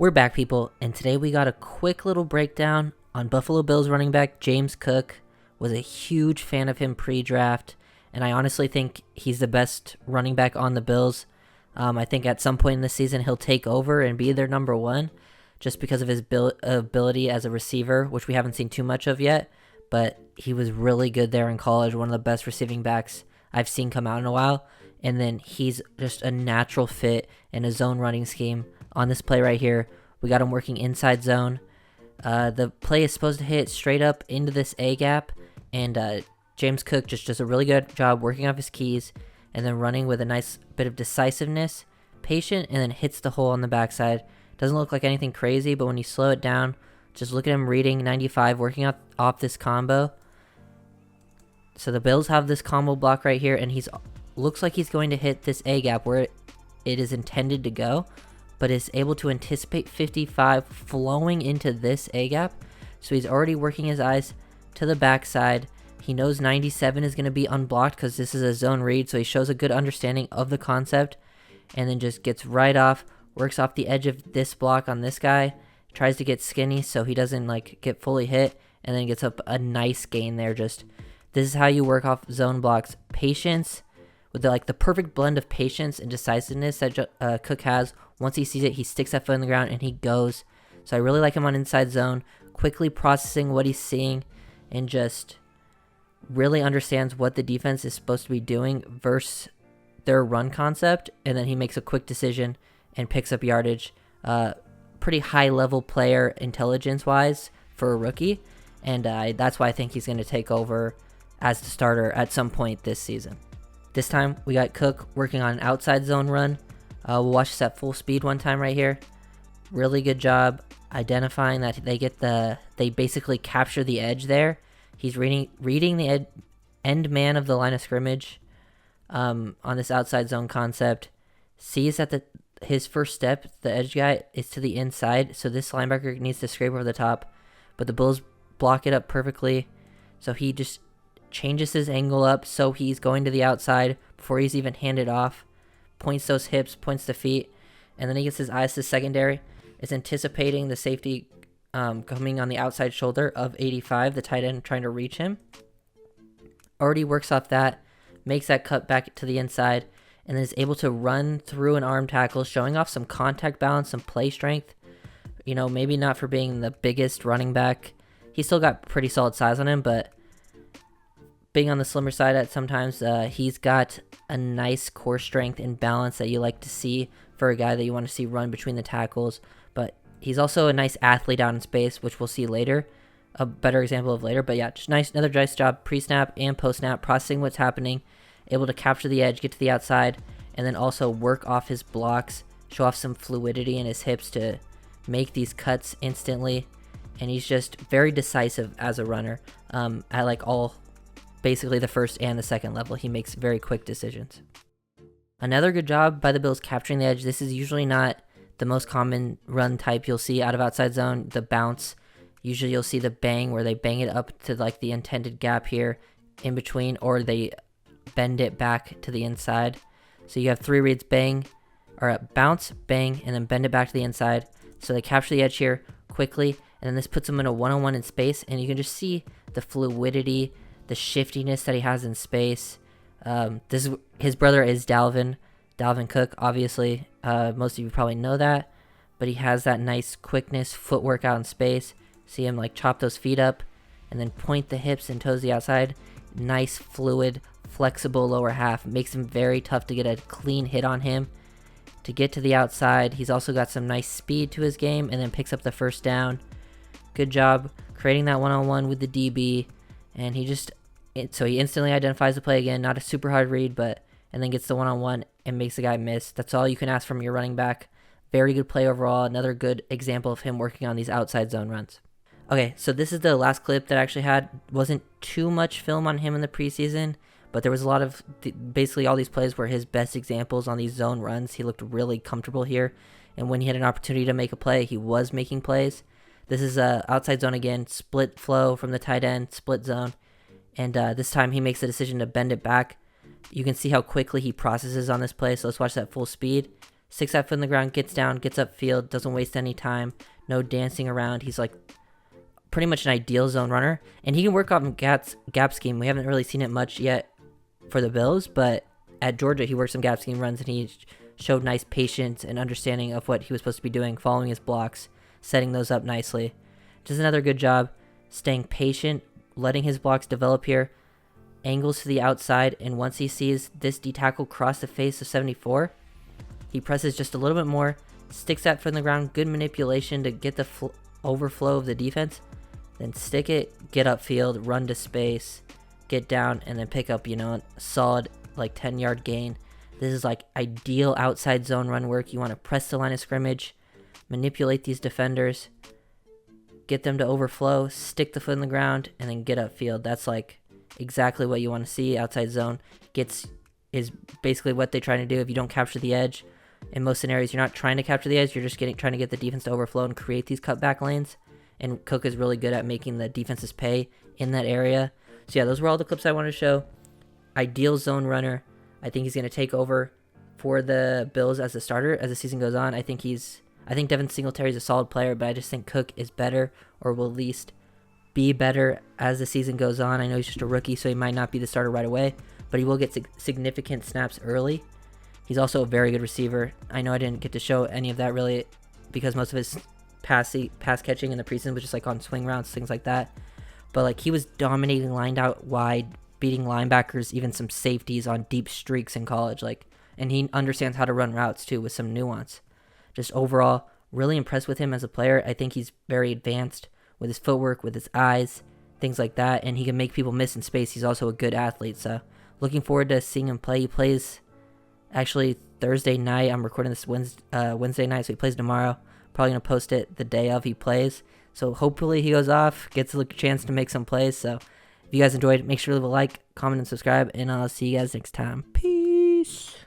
We're back, people, and today we got a quick little breakdown on Buffalo Bills running back James Cook. Was a huge fan of him pre-draft, and I honestly think he's the best running back on the Bills. I think at some point in the season he'll take over and be their number one, just because of his ability as a receiver, which we haven't seen too much of yet, but he was really good there in college, one of the best receiving backs I've seen come out in a while, and then he's just a natural fit in a zone running scheme. On this play right here, we got him working inside zone. The play is supposed to hit straight up into this A gap, and James Cook just does a really good job working off his keys and then running with a nice bit of decisiveness, patient, and then hits the hole on the backside. Doesn't look like anything crazy, but when you slow it down, just look at him reading 95, working off this combo. So the Bills have this combo block right here, and looks like he's going to hit this A gap where it is intended to go, but is able to anticipate 55 flowing into this A gap. So he's already working his eyes to the backside. He knows 97 is going to be unblocked because this is a zone read, so he shows a good understanding of the concept, and then just gets right off, works off the edge of this block on this guy, tries to get skinny so he doesn't get fully hit, and then gets up a nice gain there. This is how you work off zone blocks. Patience, with the perfect blend of patience and decisiveness that Cook has. Once he sees it, he sticks that foot in the ground and he goes. So I really like him on inside zone, quickly processing what he's seeing and just really understands what the defense is supposed to be doing versus their run concept, and then he makes a quick decision and picks up yardage. Pretty high level player intelligence-wise for a rookie, and that's why I think he's going to take over as the starter at some point this season. This time, we got Cook working on an outside zone run. We'll watch this at full speed one time right here. Really good job identifying that they basically capture the edge there. He's reading the end man of the line of scrimmage on this outside zone concept. Sees that his first step, the edge guy, is to the inside, so this linebacker needs to scrape over the top, but the Bills block it up perfectly. So he just changes his angle up so he's going to the outside before he's even handed off, points those hips, points the feet, and then he gets his eyes to secondary, is anticipating the safety coming on the outside shoulder of 85, the tight end trying to reach him. Already works off that, makes that cut back to the inside, and is able to run through an arm tackle, showing off some contact balance, some play strength. Maybe not for being the biggest running back. He's still got pretty solid size on him, but being on the slimmer side at sometimes, he's got a nice core strength and balance that you like to see for a guy that you want to see run between the tackles. But he's also a nice athlete out in space, which we'll see later, a better example of later. But yeah, just another nice job pre-snap and post-snap, processing what's happening, able to capture the edge, get to the outside, and then also work off his blocks, show off some fluidity in his hips to make these cuts instantly. And he's just very decisive as a runner at basically the first and the second level. He makes very quick decisions. Another good job by the Bills capturing the edge. This is usually not the most common run type you'll see out of outside zone, the bounce. Usually you'll see the bang where they bang it up to the intended gap here in between, or they bend it back to the inside. So you have three reads: bang, or bounce, bang, and then bend it back to the inside. So they capture the edge here quickly, and then this puts them in a one-on-one in space, and you can just see the fluidity, the shiftiness that he has in space. His brother is Dalvin Cook, obviously. Most of you probably know that, but he has that nice quickness, footwork out in space. See him chop those feet up and then point the hips and toes to the outside. Nice, fluid, flexible lower half. Makes him very tough to get a clean hit on him. To get to the outside, he's also got some nice speed to his game, and then picks up the first down. Good job creating that one-on-one with the DB, and he instantly identifies the play again. Not a super hard read, and then gets the one-on-one and makes the guy miss. That's all you can ask from your running back. Very good play overall. Another good example of him working on these outside zone runs. Okay, so this is the last clip that I actually had. Wasn't too much film on him in the preseason, but there was a lot of basically all these plays were his best examples on these zone runs. He looked really comfortable here, and when he had an opportunity to make a play, he was making plays. This is outside zone again, split flow from the tight end, split zone, and this time he makes the decision to bend it back. You can see how quickly he processes on this play, so let's watch that full speed. sticks that foot in the ground, gets down, gets upfield, doesn't waste any time, no dancing around. He's like pretty much an ideal zone runner, and he can work off gap scheme. We haven't really seen it much yet for the Bills, but at Georgia he worked some gap scheme runs, and he showed nice patience and understanding of what he was supposed to be doing, following his blocks, setting those up nicely. Just another good job staying patient, letting his blocks develop here, angles to the outside, and once he sees this D tackle cross the face of 74, he presses just a little bit more, sticks that foot in the ground, good manipulation to get the overflow of the defense, then stick it, get upfield, run to space, get down, and then pick up, a solid like 10-yard gain. This is like ideal outside zone run work. You want to press the line of scrimmage, manipulate these defenders, get them to overflow, stick the foot in the ground, and then get upfield. That's like exactly what you want to see. Outside zone is basically what they're trying to do. If you don't capture the edge, in most scenarios, you're not trying to capture the edge. You're just trying to get the defense to overflow and create these cutback lanes. And Cook is really good at making the defenses pay in that area. So yeah, those were all the clips I wanted to show. Ideal zone runner. I think he's going to take over for the Bills as a starter as the season goes on. I think Devin Singletary is a solid player, but I just think Cook is better, or will at least be better as the season goes on. I know he's just a rookie, so he might not be the starter right away, but he will get significant snaps early. He's also a very good receiver. I know I didn't get to show any of that really because most of his pass catching in the preseason was just like on swing routes, things like that. But like he was dominating lined out wide, beating linebackers, even some safeties on deep streaks in college. And he understands how to run routes too with some nuance. Just overall, really impressed with him as a player. I think he's very advanced with his footwork, with his eyes, things like that, and he can make people miss in space. He's also a good athlete, so looking forward to seeing him play. He plays actually Thursday night. I'm recording this Wednesday night, so he plays tomorrow. Probably going to post it the day of he plays. So hopefully he goes off, gets a chance to make some plays. So if you guys enjoyed, make sure to leave a like, comment, and subscribe, and I'll see you guys next time. Peace.